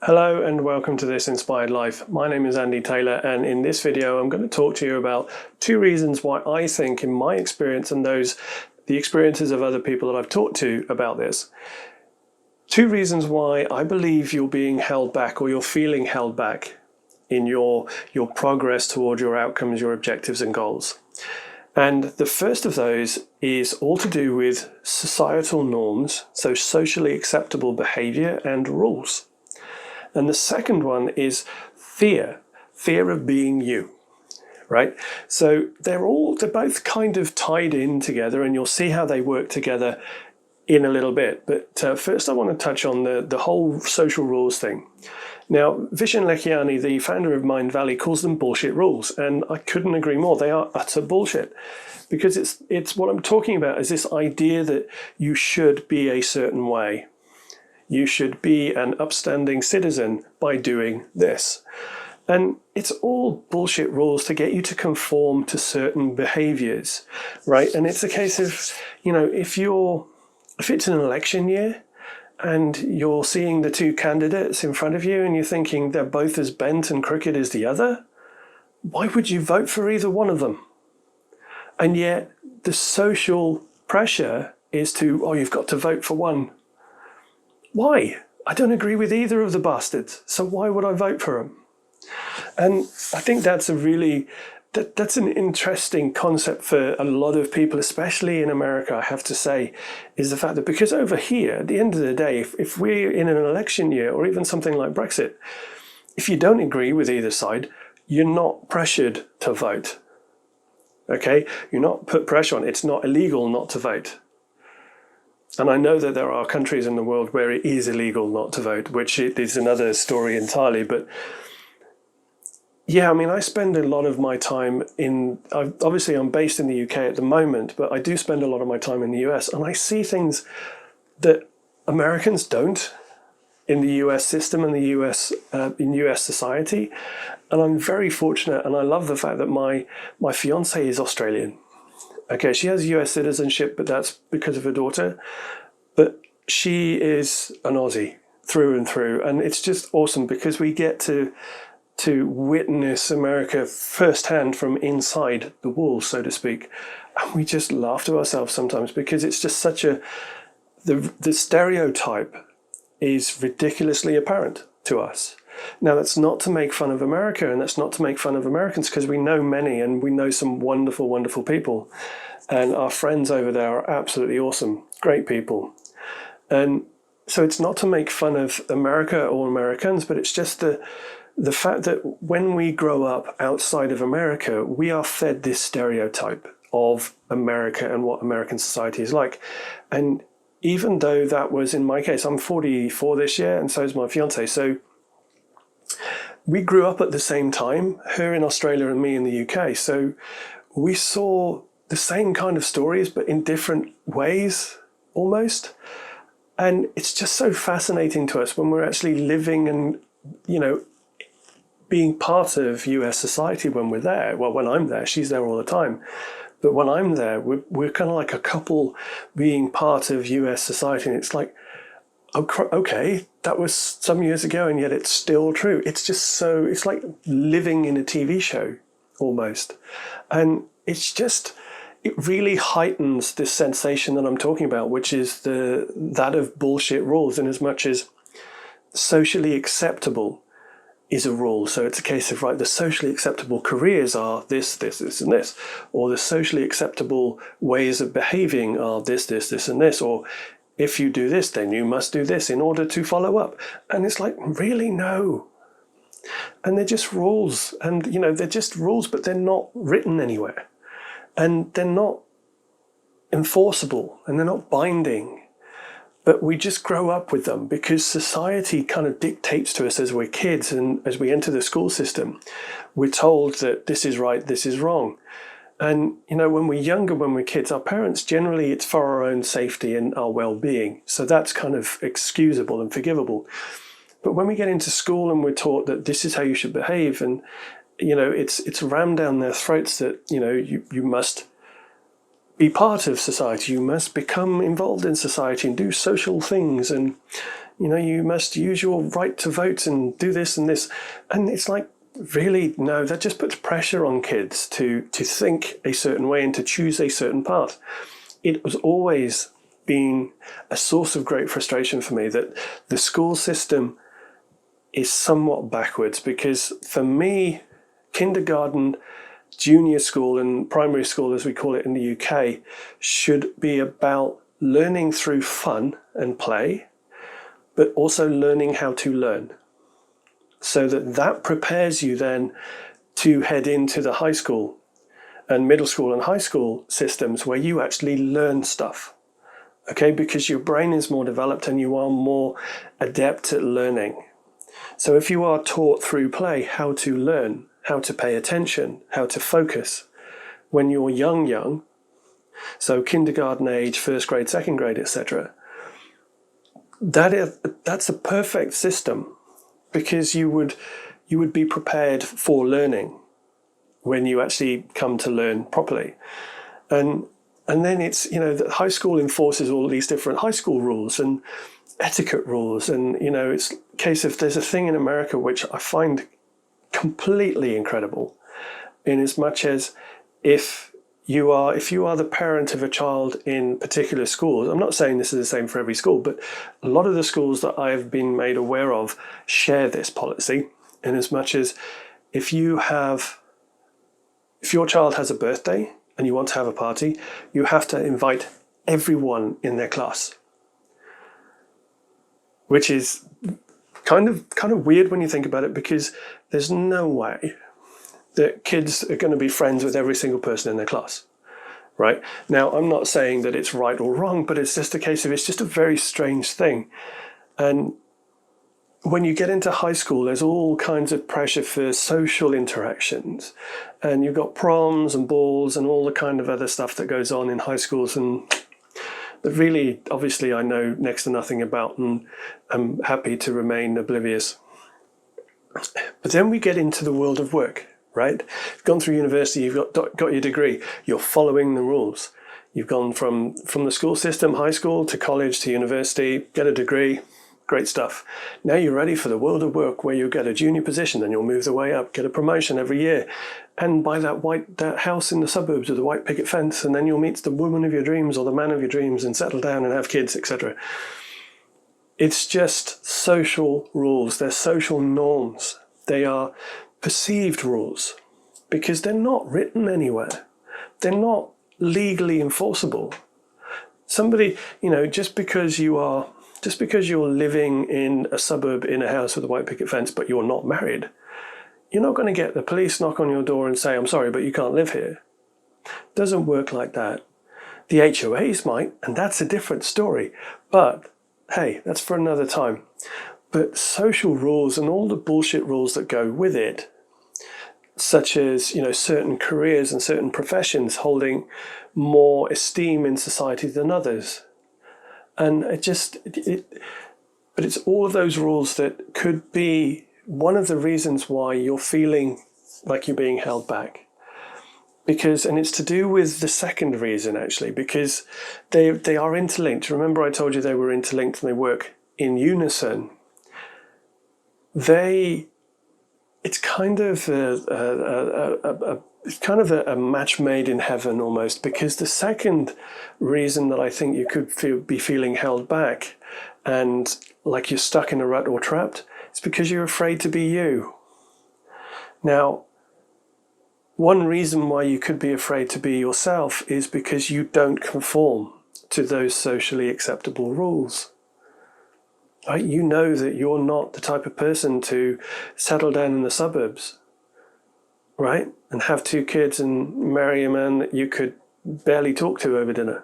Hello and welcome to This Inspired Life. My name is Andy Taylor, and in this video I'm going to talk to you about two reasons why I think, in my experience and the experiences of other people that I've talked to about this, two reasons why I believe you're being held back or you're feeling held back in your progress toward your outcomes, your objectives and goals. And the first of those is all to do with societal norms, so socially acceptable behavior and rules. And the second one is fear of being you, right? So they're both kind of tied in together, and you'll see how they work together in a little bit. But first I want to touch on the whole social rules thing. Now, Vishen Lakhiani, the founder of Mind Valley, calls them bullshit rules, and I couldn't agree more. They are utter bullshit, because it's what I'm talking about is this idea that you should be a certain way. You should be an upstanding citizen by doing this. And it's all bullshit rules to get you to conform to certain behaviors, right? And it's a case of, if it's an election year and you're seeing the two candidates in front of you and you're thinking they're both as bent and crooked as the other, why would you vote for either one of them? And yet the social pressure is you've got to vote for one. Why? I don't agree with either of the bastards, so why would I vote for them? And I think that's that's an interesting concept for a lot of people, especially in America, I have to say, is the fact that because over here, at the end of the day, if we're in an election year or even something like Brexit, if you don't agree with either side, you're not pressured to vote. Okay? You're not put pressure on. It's not illegal not to vote. And I know that there are countries in the world where it is illegal not to vote, which is another story entirely. But yeah, I spend a lot of my time obviously I'm based in the UK at the moment, but I do spend a lot of my time in the US, and I see things that Americans don't in the US system and in US society. And I'm very fortunate, and I love the fact that my fiance is Australian. Okay, she has US citizenship, but that's because of her daughter. But she is an Aussie through and through. And it's just awesome because we get to witness America firsthand from inside the walls, so to speak. And we just laugh to ourselves sometimes because it's just the stereotype is ridiculously apparent to us. Now, that's not to make fun of America, and that's not to make fun of Americans, because we know many, and we know some wonderful, wonderful people. And our friends over there are absolutely awesome, great people. And so it's not to make fun of America or Americans, but it's just the fact that when we grow up outside of America, we are fed this stereotype of America and what American society is like. And even though that was, in my case, I'm 44 this year, and so is my fiance. So we grew up at the same time, her in Australia and me in the UK. So we saw the same kind of stories, but in different ways, almost. And it's just so fascinating to us when we're actually living and, being part of US society when we're there. Well, when I'm there, she's there all the time. But when I'm there, we're kind of like a couple being part of US society. And it's like, okay, that was some years ago, and yet it's still true. It's just it's like living in a TV show almost. And it really heightens this sensation that I'm talking about, which is that of bullshit rules, in as much as socially acceptable is a rule. So it's a case of, right, the socially acceptable careers are this, this, this, and this, or the socially acceptable ways of behaving are this, this, this, and this, or if you do this, then you must do this in order to follow up. And it's like, really? No. And they're just rules. And, they're just rules, but they're not written anywhere. And they're not enforceable, and they're not binding. But we just grow up with them because society kind of dictates to us as we're kids, and as we enter the school system, we're told that this is right, this is wrong. And, when we're younger, when we're kids, our parents, generally, it's for our own safety and our well-being. So that's kind of excusable and forgivable. But when we get into school and we're taught that this is how you should behave, and, it's rammed down their throats that, you must be part of society, you must become involved in society and do social things, and, you must use your right to vote and do this and this. And it's like, really, no, that just puts pressure on kids to think a certain way and to choose a certain path. It was always been a source of great frustration for me that the school system is somewhat backwards, because for me, kindergarten, junior school and primary school, as we call it in the UK, should be about learning through fun and play, but also learning how to learn, so that prepares you then to head into the high school and middle school and high school systems where you actually learn stuff. Okay, because your brain is more developed and you are more adept at learning. So if you are taught through play how to learn, how to pay attention, how to focus when you're young, so kindergarten age, first grade, second grade, etc., that's a perfect system, because you would be prepared for learning when you actually come to learn properly. And then it's, that high school enforces all these different high school rules and etiquette rules. And, it's a case of, there's a thing in America which I find completely incredible, in as much as if you are the parent of a child in particular schools, I'm not saying this is the same for every school, but a lot of the schools that I have been made aware of share this policy, in as much as if your child has a birthday and you want to have a party, you have to invite everyone in their class, which is kind of weird when you think about it, because there's no way that kids are going to be friends with every single person in their class, right? Now, I'm not saying that it's right or wrong, but it's just a case of, it's just a very strange thing. And when you get into high school, there's all kinds of pressure for social interactions, and you've got proms and balls and all the kind of other stuff that goes on in high schools, and that really, obviously, I know next to nothing about, and I'm happy to remain oblivious. But then we get into the world of work, right? You've gone through university, you've got your degree, you're following the rules. You've gone from the school system, high school, to college, to university, get a degree, great stuff. Now you're ready for the world of work, where you'll get a junior position, then you'll move the way up, get a promotion every year, and buy that house in the suburbs with a white picket fence, and then you'll meet the woman of your dreams or the man of your dreams and settle down and have kids, etc. It's just social rules. They're social norms. They are perceived rules, because they're not written anywhere. They're not legally enforceable. Somebody, just because you're living in a suburb in a house with a white picket fence, but you're not married, you're not going to get the police knock on your door and say, "I'm sorry, but you can't live here." It doesn't work like that. The HOAs might, and that's a different story. But hey, that's for another time. But social rules and all the bullshit rules that go with it, such as, certain careers and certain professions holding more esteem in society than others. And but it's all of those rules that could be one of the reasons why you're feeling like you're being held back. And it's to do with the second reason, actually, because they are interlinked. Remember, I told you they were interlinked and they work in unison. It's kind of a match made in heaven almost, because the second reason that I think you could be feeling held back and like you're stuck in a rut or trapped, is because you're afraid to be you. Now, one reason why you could be afraid to be yourself is because you don't conform to those socially acceptable rules. Right? You know that you're not the type of person to settle down in the suburbs, right? And have 2 kids and marry a man that you could barely talk to over dinner.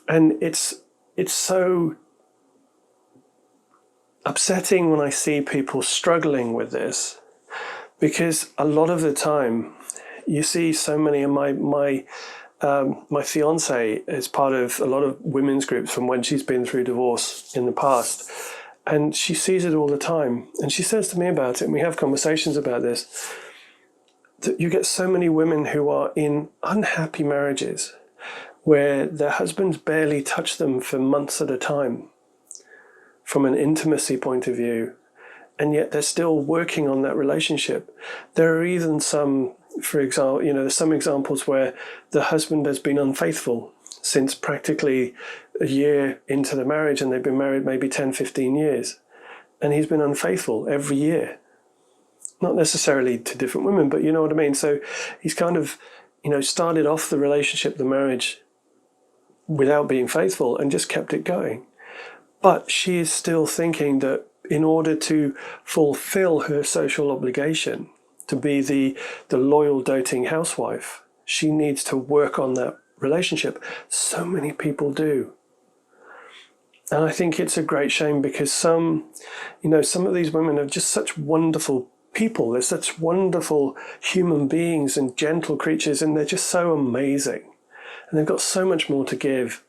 And it's so upsetting when I see people struggling with this, because a lot of the time you see so many of my fiance is part of a lot of women's groups from when she's been through divorce in the past, and she sees it all the time, and she says to me about it, and we have conversations about this, that you get so many women who are in unhappy marriages where their husbands barely touch them for months at a time, from an intimacy point of view, and yet they're still working on that relationship. There are even some, for example, there's some examples where the husband has been unfaithful since practically a year into the marriage, and they've been married maybe 10, 15 years. And he's been unfaithful every year. Not necessarily to different women, but you know what I mean? So he's kind of, started off the relationship, the marriage, without being faithful and just kept it going. But she is still thinking that in order to fulfill her social obligation, to be the loyal, doting housewife, she needs to work on that relationship. So many people do. And I think it's a great shame, because some of these women are just such wonderful people. They're such wonderful human beings and gentle creatures, and they're just so amazing. And they've got so much more to give,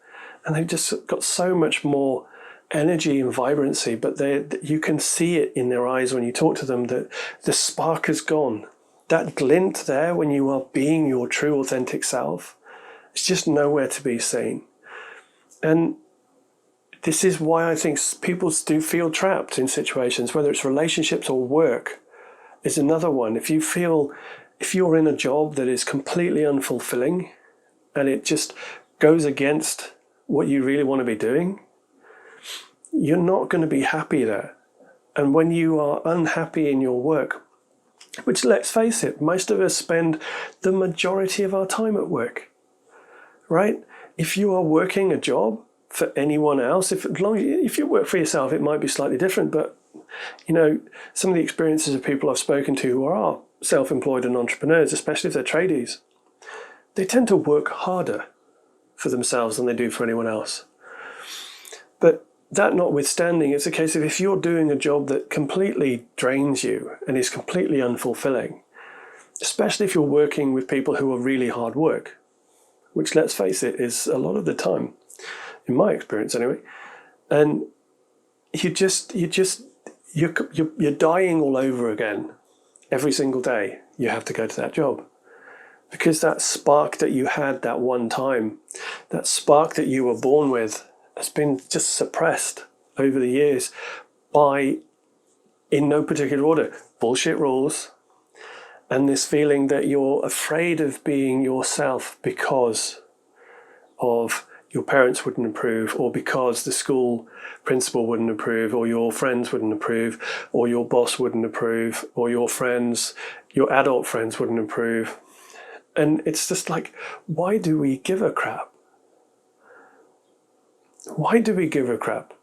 and they've just got so much more energy and vibrancy, but you can see it in their eyes when you talk to them, that the spark has gone. That glint there when you are being your true authentic self, it's just nowhere to be seen. And this is why I think people do feel trapped in situations, whether it's relationships or work is another one. If you're in a job that is completely unfulfilling and it just goes against what you really want to be doing, you're not going to be happy there. And when you are unhappy in your work, which, let's face it, most of us spend the majority of our time at work, right? If you are working a job for anyone else, if you work for yourself, it might be slightly different, but some of the experiences of people I've spoken to who are self-employed and entrepreneurs, especially if they're tradies, they tend to work harder for themselves than they do for anyone else. But that notwithstanding, it's a case of, if you're doing a job that completely drains you and is completely unfulfilling, especially if you're working with people who are really hard work, which, let's face it, is a lot of the time, in my experience anyway, and you're dying all over again every single day you have to go to that job, because that spark that you had that one time, that spark that you were born with, has been just suppressed over the years by, in no particular order, bullshit rules, and this feeling that you're afraid of being yourself because of your parents wouldn't approve, or because the school principal wouldn't approve, or your friends wouldn't approve, or your boss wouldn't approve, or your adult friends wouldn't approve. And it's just like, why do we give a crap? Why do we give a crap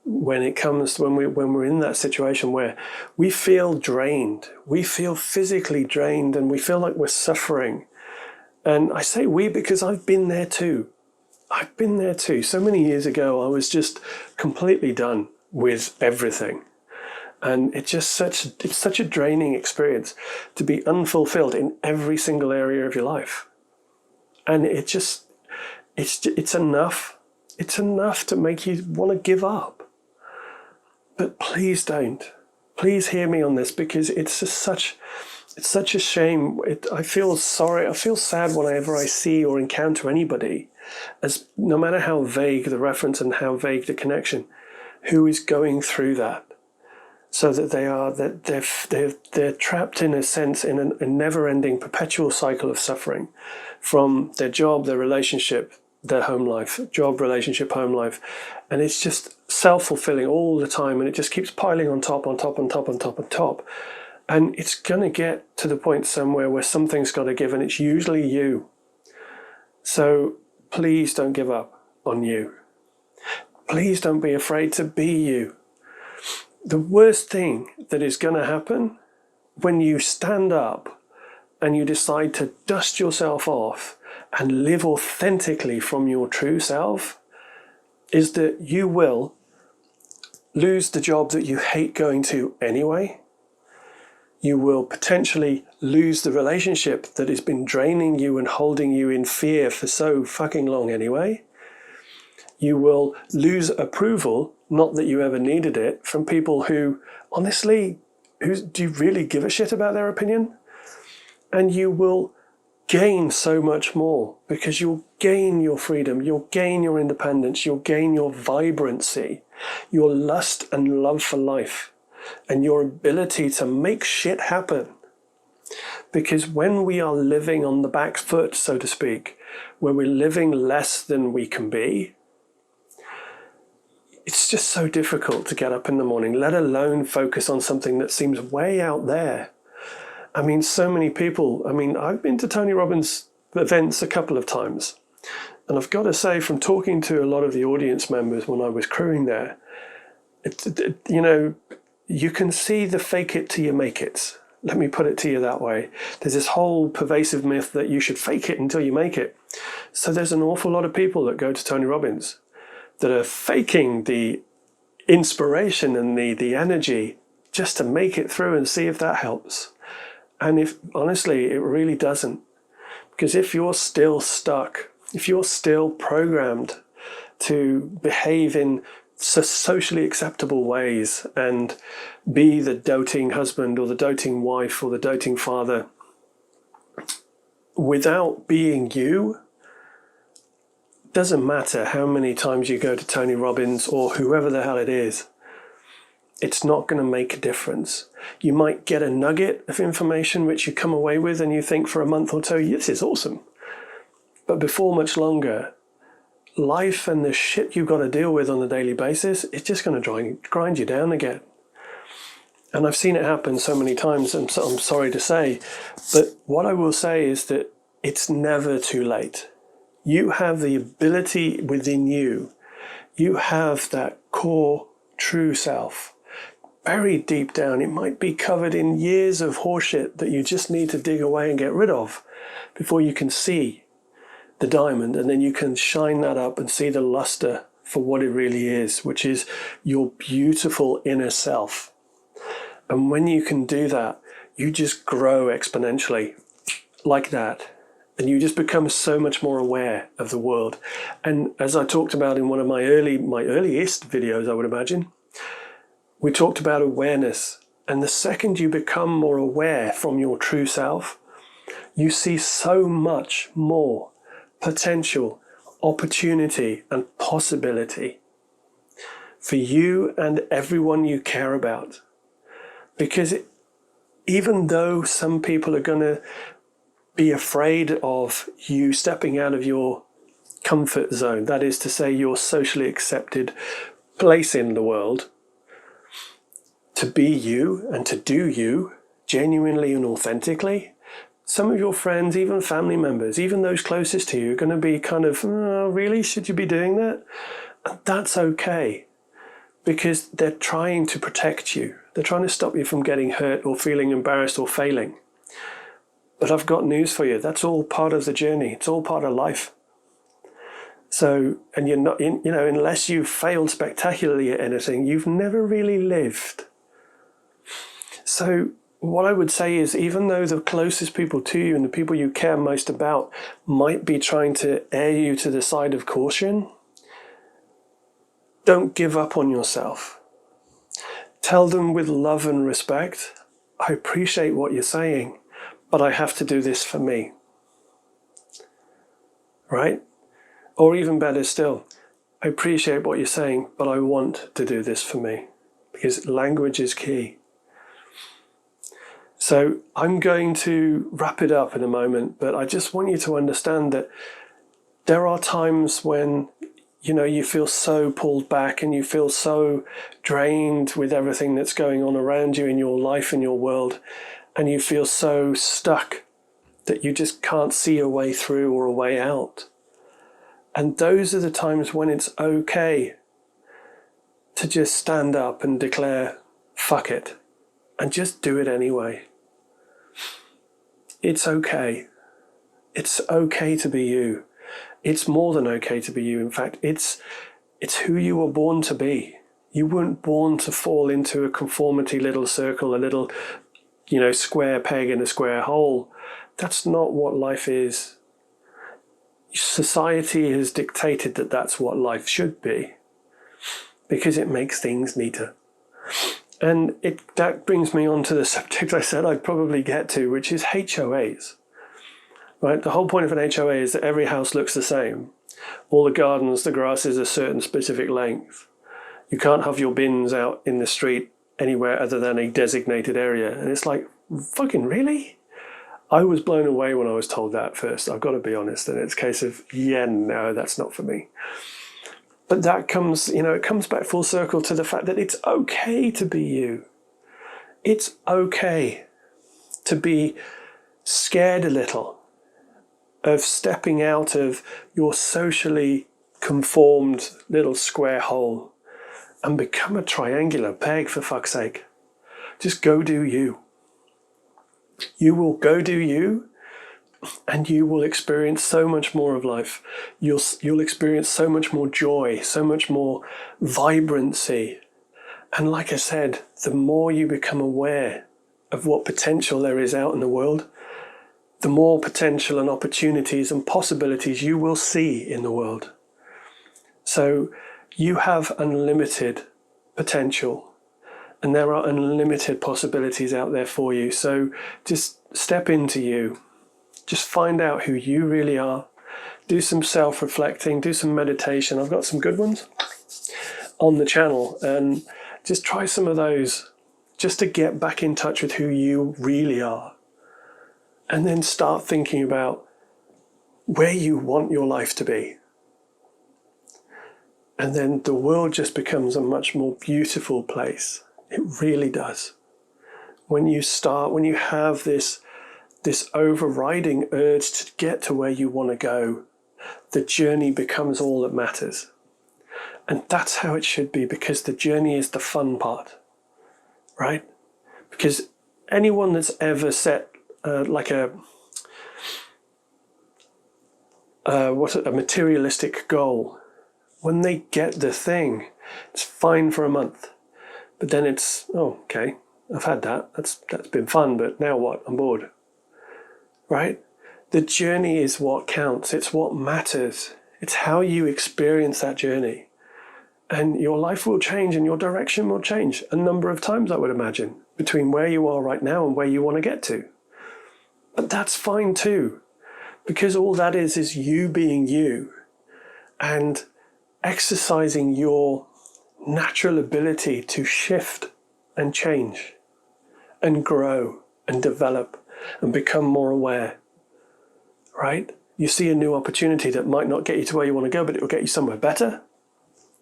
when it comes to when we're in that situation where we feel drained, we feel physically drained, and we feel like we're suffering? And I say we because I've been there too. So many years ago, I was just completely done with everything. And it's such a draining experience to be unfulfilled in every single area of your life. And it's enough. It's enough to make you want to give up. But please don't. Please hear me on this, because it's such a shame. I feel sorry. I feel sad whenever I see or encounter anybody, as no matter how vague the reference and how vague the connection, who is going through that, so that they're trapped, in a sense, in a never-ending perpetual cycle of suffering from their job, their relationship, their home life, job, relationship, home life, and it's just self-fulfilling all the time, and it just keeps piling on top, on top, on top, on top, on top. And it's going to get to the point somewhere where something's got to give, and it's usually you. So please don't give up on you. Please don't be afraid to be you. The worst thing that is going to happen when you stand up and you decide to dust yourself off and live authentically from your true self is that you will lose the job that you hate going to anyway. You will potentially lose the relationship that has been draining you and holding you in fear for so fucking long anyway. You will lose approval, not that you ever needed it, from people who, honestly, do you really give a shit about their opinion? And you will gain so much more, because you'll gain your freedom, you'll gain your independence, you'll gain your vibrancy, your lust and love for life, and your ability to make shit happen. Because when we are living on the back foot, so to speak, where we're living less than we can be, it's just so difficult to get up in the morning, let alone focus on something that seems way out there. I mean, so many people, I've been to Tony Robbins events a couple of times. And I've got to say, from talking to a lot of the audience members when I was crewing there, you can see the fake it till you make it. Let me put it to you that way. There's this whole pervasive myth that you should fake it until you make it. So there's an awful lot of people that go to Tony Robbins that are faking the inspiration and the energy just to make it through and see if that helps. And if honestly, it really doesn't. Because if you're still stuck, if you're still programmed to behave in socially acceptable ways and be the doting husband or the doting wife or the doting father without being you, doesn't matter how many times you go to Tony Robbins or whoever the hell it is, it's not going to make a difference. You might get a nugget of information which you come away with and you think for a month or two, this is awesome. But before much longer, life and the shit you've got to deal with on a daily basis, it's just going to grind you down again. And I've seen it happen so many times, and so I'm sorry to say, but what I will say is that it's never too late. You have the ability within you. You have that core true self buried deep down. It might be covered in years of horseshit that you just need to dig away and get rid of before you can see the diamond, and then you can shine that up and see the luster for what it really is, which is your beautiful inner self. And when you can do that, you just grow exponentially like that. And you just become so much more aware of the world. And as I talked about in one of my earliest videos, I would imagine, we talked about awareness. And the second you become more aware from your true self, you see so much more potential, opportunity, and possibility for you and everyone you care about. Because even though some people are going to be afraid of you stepping out of your comfort zone, that is to say your socially accepted place in the world, to be you and to do you genuinely and authentically, some of your friends, even family members, even those closest to you, are going to be kind of, oh, really? Should you be doing that? And that's okay, because they're trying to protect you. They're trying to stop you from getting hurt or feeling embarrassed or failing. But I've got news for you. That's all part of the journey. It's all part of life. So, and you're not, unless you've failed spectacularly at anything, you've never really lived. So what I would say is, even though the closest people to you and the people you care most about might be trying to err you to the side of caution, don't give up on yourself. Tell them with love and respect, I appreciate what you're saying, but I have to do this for me. Right? Or even better still, I appreciate what you're saying, but I want to do this for me. Because language is key. So I'm going to wrap it up in a moment, but I just want you to understand that there are times when, you feel so pulled back and you feel so drained with everything that's going on around you in your life and your world, and you feel so stuck that you just can't see a way through or a way out. And those are the times when it's okay to just stand up and declare, fuck it, and just do it anyway. It's okay. It's okay to be you. It's more than okay to be you. In fact, it's who you were born to be. You weren't born to fall into a conformity little circle, a little, square peg in a square hole. That's not what life is. Society has dictated that that's what life should be, because it makes things neater. And that brings me on to the subject I said I'd probably get to, which is HOAs. right? The whole point of an HOA is that every house looks the same. All the gardens, the grass is a certain specific length. You can't have your bins out in the street anywhere other than a designated area. And it's like, fucking really? I was blown away when I was told that first, I've got to be honest. And it's a case of, yeah, no, that's not for me. But that comes, it comes back full circle to the fact that it's okay to be you. It's okay to be scared a little of stepping out of your socially conformed little square hole and become a triangular peg, for fuck's sake. Just go do you. You will go do you, and you will experience so much more of life. You'll experience so much more joy, so much more vibrancy. And like I said, the more you become aware of what potential there is out in the world, the more potential and opportunities and possibilities you will see in the world. So you have unlimited potential, and there are unlimited possibilities out there for you. So just step into you. Just find out who you really are. Do some self-reflecting, do some meditation. I've got some good ones on the channel, and just try some of those just to get back in touch with who you really are. And then start thinking about where you want your life to be. And then the world just becomes a much more beautiful place. It really does. When you have this overriding urge to get to where you want to go, the journey becomes all that matters. And that's how it should be, because the journey is the fun part, right? Because anyone that's ever set a materialistic goal, when they get the thing, it's fine for a month. But then it's, oh, okay, I've had that. That's been fun, but now what? I'm bored. Right? The journey is what counts. It's what matters. It's how you experience that journey. And your life will change and your direction will change a number of times, I would imagine, between where you are right now and where you want to get to. But that's fine too, because all that is you being you and exercising your natural ability to shift and change and grow and develop and become more aware, right? You see a new opportunity that might not get you to where you want to go, but it will get you somewhere better.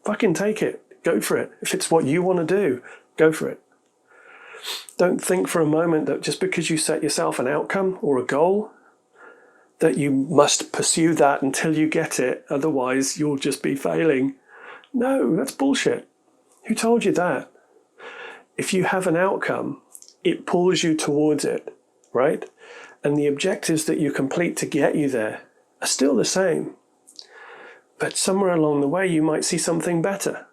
Fucking take it. Go for it. If it's what you want to do, go for it. Don't think for a moment that just because you set yourself an outcome or a goal, that you must pursue that until you get it, otherwise you'll just be failing. No, that's bullshit. Who told you that? If you have an outcome, it pulls you towards it, right? And the objectives that you complete to get you there are still the same. But somewhere along the way, you might see something better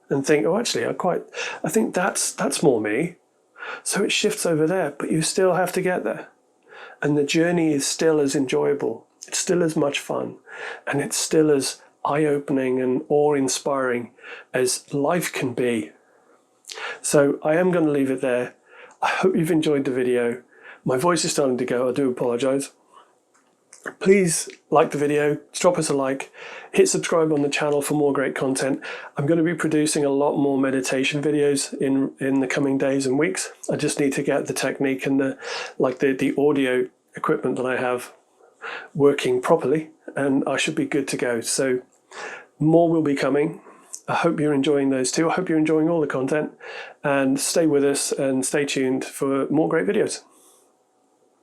and think, oh, actually, I think that's more me. So it shifts over there, but you still have to get there. And the journey is still as enjoyable. It's still as much fun. And it's still as eye-opening and awe-inspiring as life can be. So I am going to leave it there. I hope you've enjoyed the video. My voice is starting to go. I do apologize. Please like the video, drop us a like, hit subscribe on the channel for more great content. I'm going to be producing a lot more meditation videos in the coming days and weeks. I just need to get the technique and the audio equipment that I have working properly, and I should be good to go. So more will be coming. I hope you're enjoying those too. I hope you're enjoying all the content, and stay with us and stay tuned for more great videos.